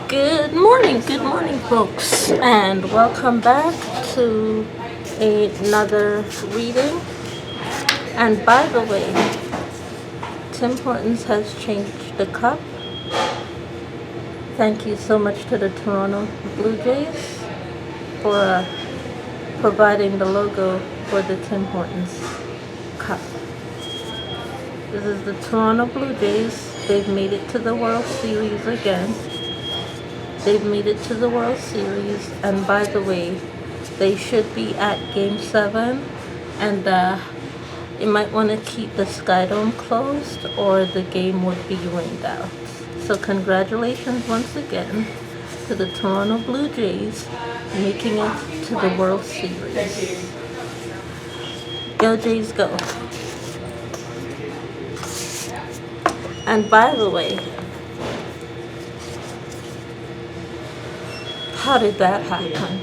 Good morning, folks, and welcome back to another reading. And by the way, Tim Hortons has changed the cup. Thank you so much to the Toronto Blue Jays for providing the logo for the Tim Hortons cup. This is the Toronto Blue Jays. They've made it to the World Series again. They've made it to the World Series, and by the way, they should be at Game 7, and you might want to keep the Sky Dome closed or the game would be rained out. So congratulations once again to the Toronto Blue Jays making it to the World Series. Go Jays, go. And by the way, how did that happen?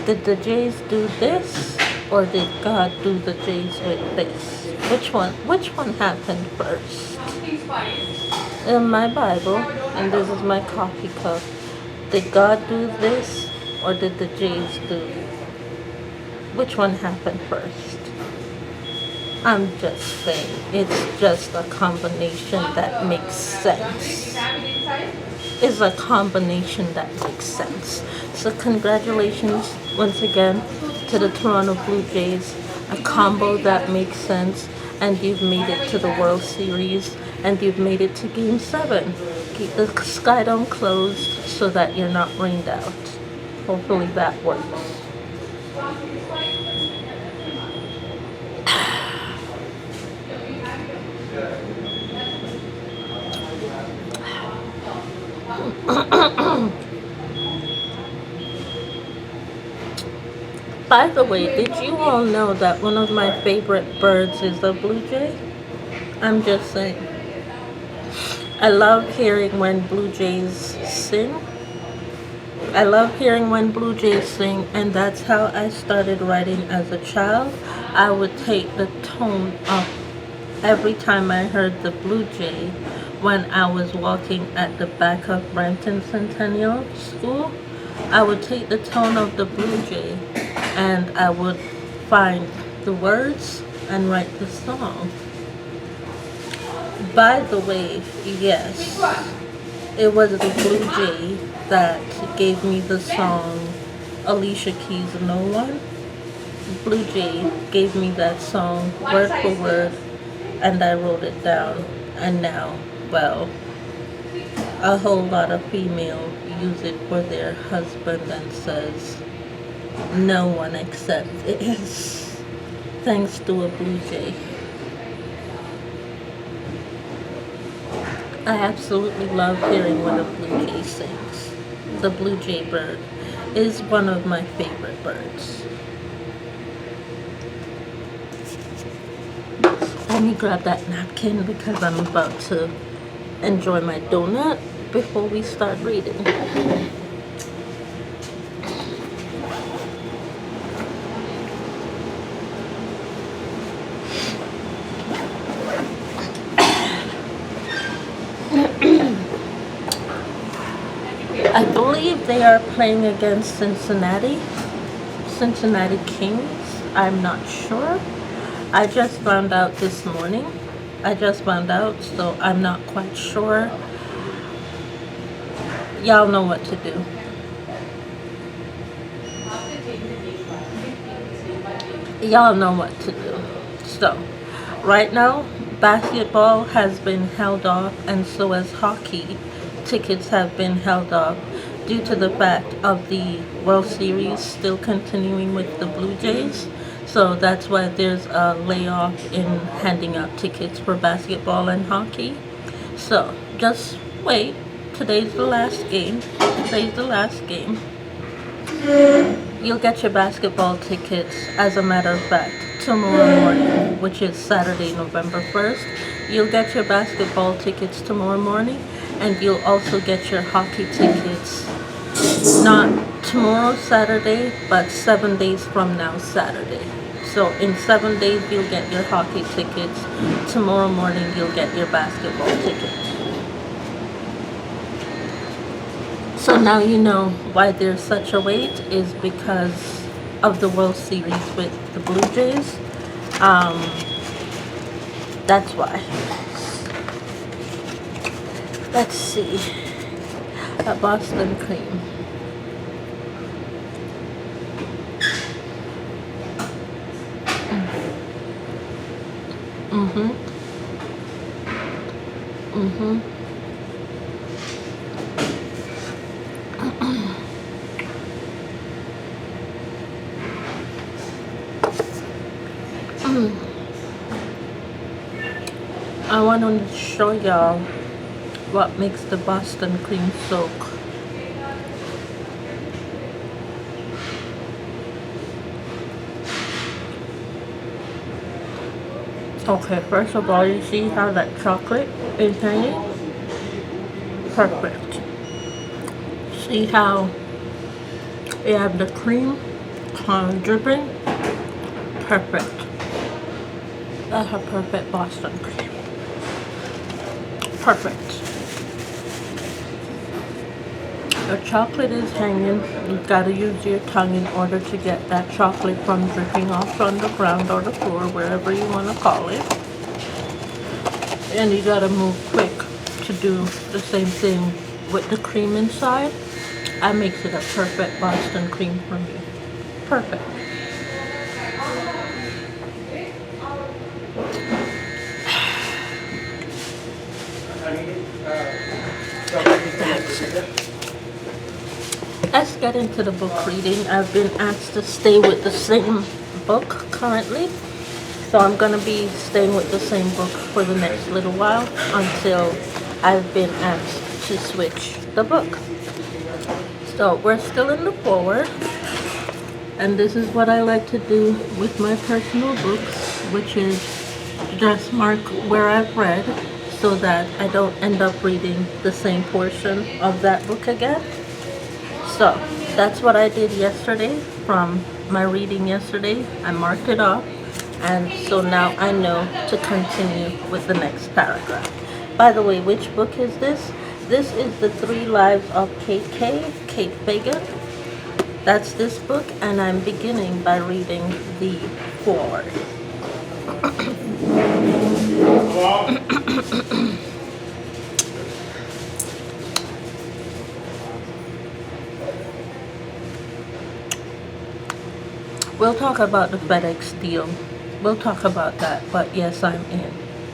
Did the Jays do this, or did God do the Jays with this? Which one happened first? In my Bible, and this is my coffee cup, did God do this, or did the Jays do? Which one happened first? I'm just saying, it's just a combination that makes sense. Is a combination that makes sense. So congratulations once again to the Toronto Blue Jays, a combo that makes sense, and you've made it to the World Series, and you've made it to Game 7. Keep the Sky Dome closed so that you're not rained out. Hopefully that works. By the way, did you all know that one of my favorite birds is a blue jay? I'm just saying. I love hearing when blue jays sing. I love hearing when blue jays sing, and that's how I started writing as a child. I would take the tone up every time I heard the blue jay when I was walking at the back of Brampton Centennial School. I would take the tone of the blue jay and I would find the words and write the song. By the way, yes, it was the blue jay that gave me the song Alicia Keys' No One. Blue Jay gave me that song word for word, and I wrote it down, and now, well, a whole lot of females use it for their husband and says no one except this, thanks to a blue jay. I absolutely love hearing when a blue jay sings. The blue jay bird is one of my favorite birds. Let me grab that napkin because I'm about to enjoy my donut before we start reading. I believe they are playing against Cincinnati Kings. I'm not sure. I just found out this morning. So I'm not quite sure. Y'all know what to do. Y'all know what to do. So, right now, basketball has been held off, and so has hockey. Tickets have been held off due to the fact of the World Series still continuing with the Blue Jays. So that's why there's a layoff in handing out tickets for basketball and hockey. So just wait. Today's the last game. You'll get your basketball tickets, as a matter of fact, tomorrow morning, which is Saturday, November 1st. You'll get your basketball tickets tomorrow morning, and you'll also get your hockey tickets, not tomorrow, Saturday, but 7 days from now, Saturday. So in 7 days, you'll get your hockey tickets. Tomorrow morning, you'll get your basketball tickets. So now you know why there's such a wait is because of the World Series with the Blue Jays. Um, that's why. Let's see. A Boston cream. Mm-hmm. Mm-hmm. I want to show y'all what makes the Boston cream soak. Okay, first of all, you see how that chocolate is hanging? Perfect. See how you have the cream dripping? Perfect. That's a perfect Boston cream. Perfect. The chocolate is hanging. You've got to use your tongue in order to get that chocolate from dripping off on the ground or the floor, wherever you want to call it. And you got to move quick to do the same thing with the cream inside. That makes it a perfect Boston cream for me. Perfect. Let's get into the book reading. I've been asked to stay with the same book currently, so I'm going to be staying with the same book for the next little while until I've been asked to switch the book. So we're still in the forward, and this is what I like to do with my personal books, which is just mark where I've read so that I don't end up reading the same portion of that book again. So that's what I did yesterday from my reading yesterday. I marked it off, and so now I know to continue with the next paragraph. By the way, which book is this? This is The 3 Lives of Kate Fagan. That's this book, and I'm beginning by reading the foreword. We'll talk about the FedEx deal. We'll talk about that, but yes, I'm in.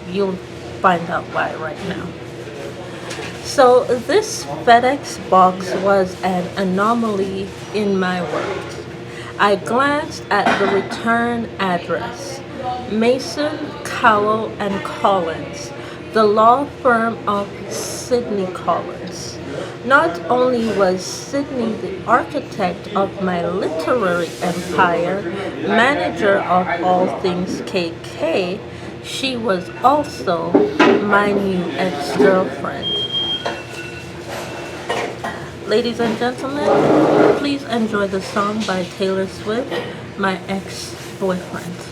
You'll find out why right now. So this FedEx box was an anomaly in my world. I glanced at the return address. Mason, Cowell and Collins, the law firm of Sidney Collins. Not only was Sidney the architect of my literary empire, manager of all things KK, she was also my new ex-girlfriend. Ladies and gentlemen, please enjoy the song by Taylor Swift, My Ex-Boyfriend.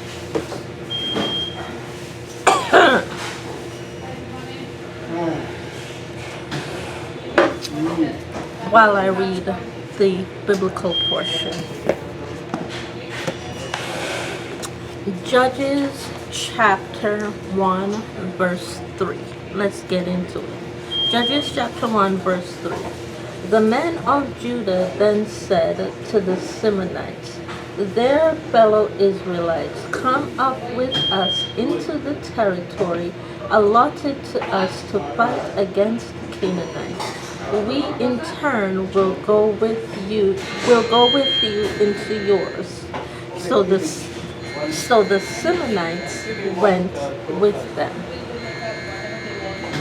While I read the biblical portion. Judges chapter 1 verse 3. Let's get into it. Judges chapter 1 verse 3. The men of Judah then said to the Simeonites, their fellow Israelites, come up with us into the territory allotted to us to fight against the Canaanites. We in turn will go with you into yours. So the Simeonites went with them.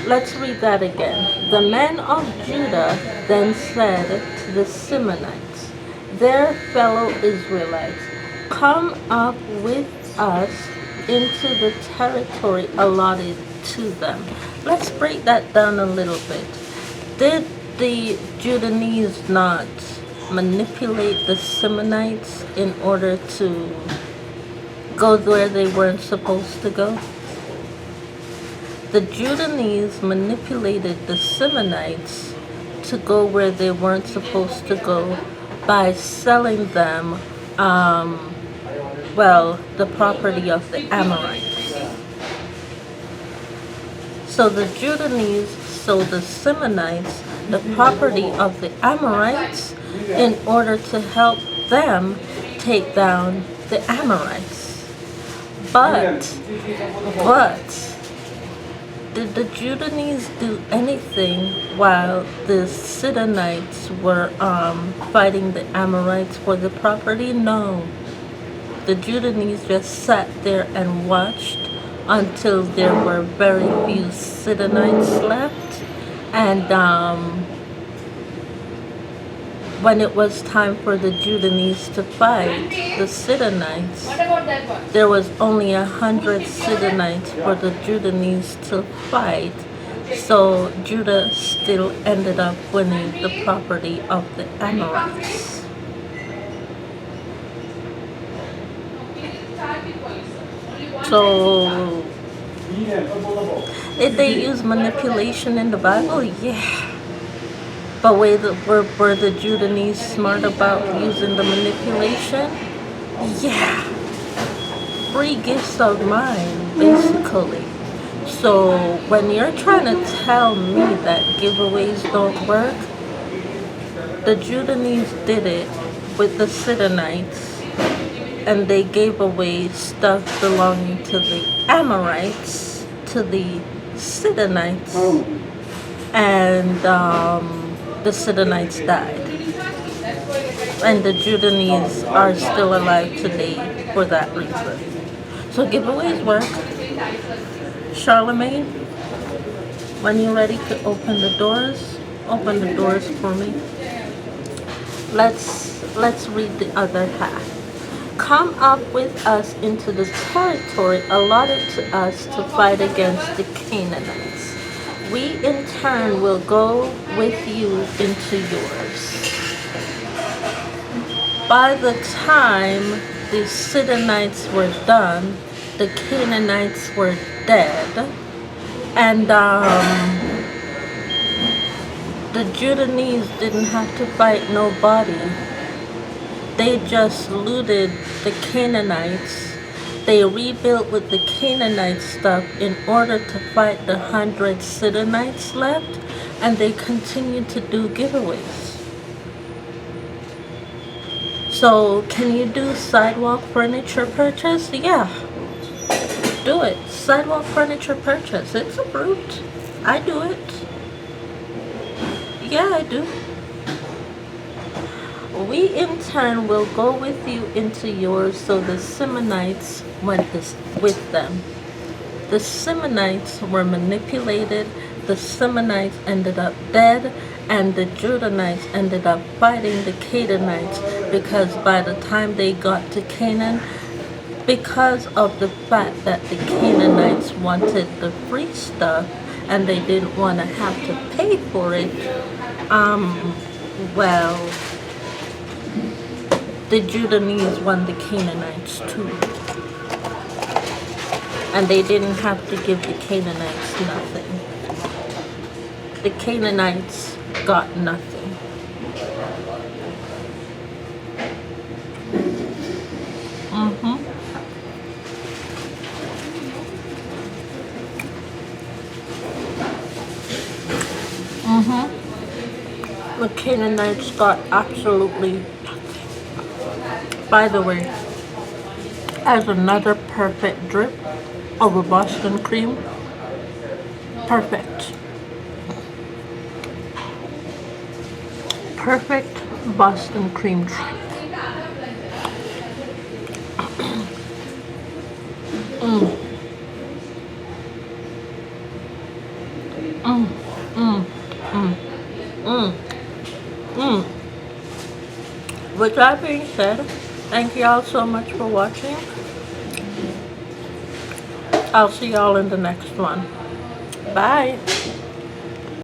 Let's read that again. The men of Judah then said to the Simeonites, their fellow Israelites, come up with us into the territory allotted to them. Let's break that down a little bit. Did the Judeans not manipulate the Simeonites in order to go where they weren't supposed to go? The Judeans manipulated the Simeonites to go where they weren't supposed to go by selling them, well, the property of the Amorites. So the Judaeans sold the Simonites the property of the Amorites in order to help them take down the Amorites. But did the Judaeans do anything while the Sidonites were fighting the Amorites for the property? No. The Judaeans just sat there and watched until there were very few Sidonites left, and when it was time for the Judaeans to fight the Sidonites, there was only 100 Sidonites for the Judaeans to fight, so Judah still ended up winning the property of the Amorites. So, did they use manipulation in the Bible? Yeah. But were the Judaeans smart about using the manipulation? Yeah. Free gifts of mine, basically. So, when you're trying to tell me that giveaways don't work, the Judaeans did it with the Sidonites. And they gave away stuff belonging to the Amorites, to the Sidonites, and the Sidonites died. And the Judaeans are still alive today for that reason. So giveaways work. Charlemagne, when you're ready to open the doors for me. Let's read the other half. Come up with us into the territory allotted to us to fight against the Canaanites. We in turn will go with you into yours. By the time the Sidonites were done, the Canaanites were dead, and the Judaeans didn't have to fight nobody. They just looted the Canaanites. They rebuilt with the Canaanite stuff in order to fight the 100 Sidonites left, and they continued to do giveaways. So, can you do sidewalk furniture purchase? Yeah. Do it. Sidewalk furniture purchase. It's approved. I do it. Yeah, I do. We in turn will go with you into yours. So the Simonites went with them. The Simonites were manipulated. The Simonites ended up dead, and the Judahites ended up fighting the Canaanites, because by the time they got to Canaan, because of the fact that the Canaanites wanted the free stuff and they didn't want to have to pay for it, well, the Judahites won the Canaanites too. And they didn't have to give the Canaanites nothing. The Canaanites got nothing. The Canaanites got absolutely nothing. By the way, as another perfect drip over Boston cream, perfect. Perfect Boston cream drip. With that being said, thank you all so much for watching. I'll see y'all in the next one. Bye.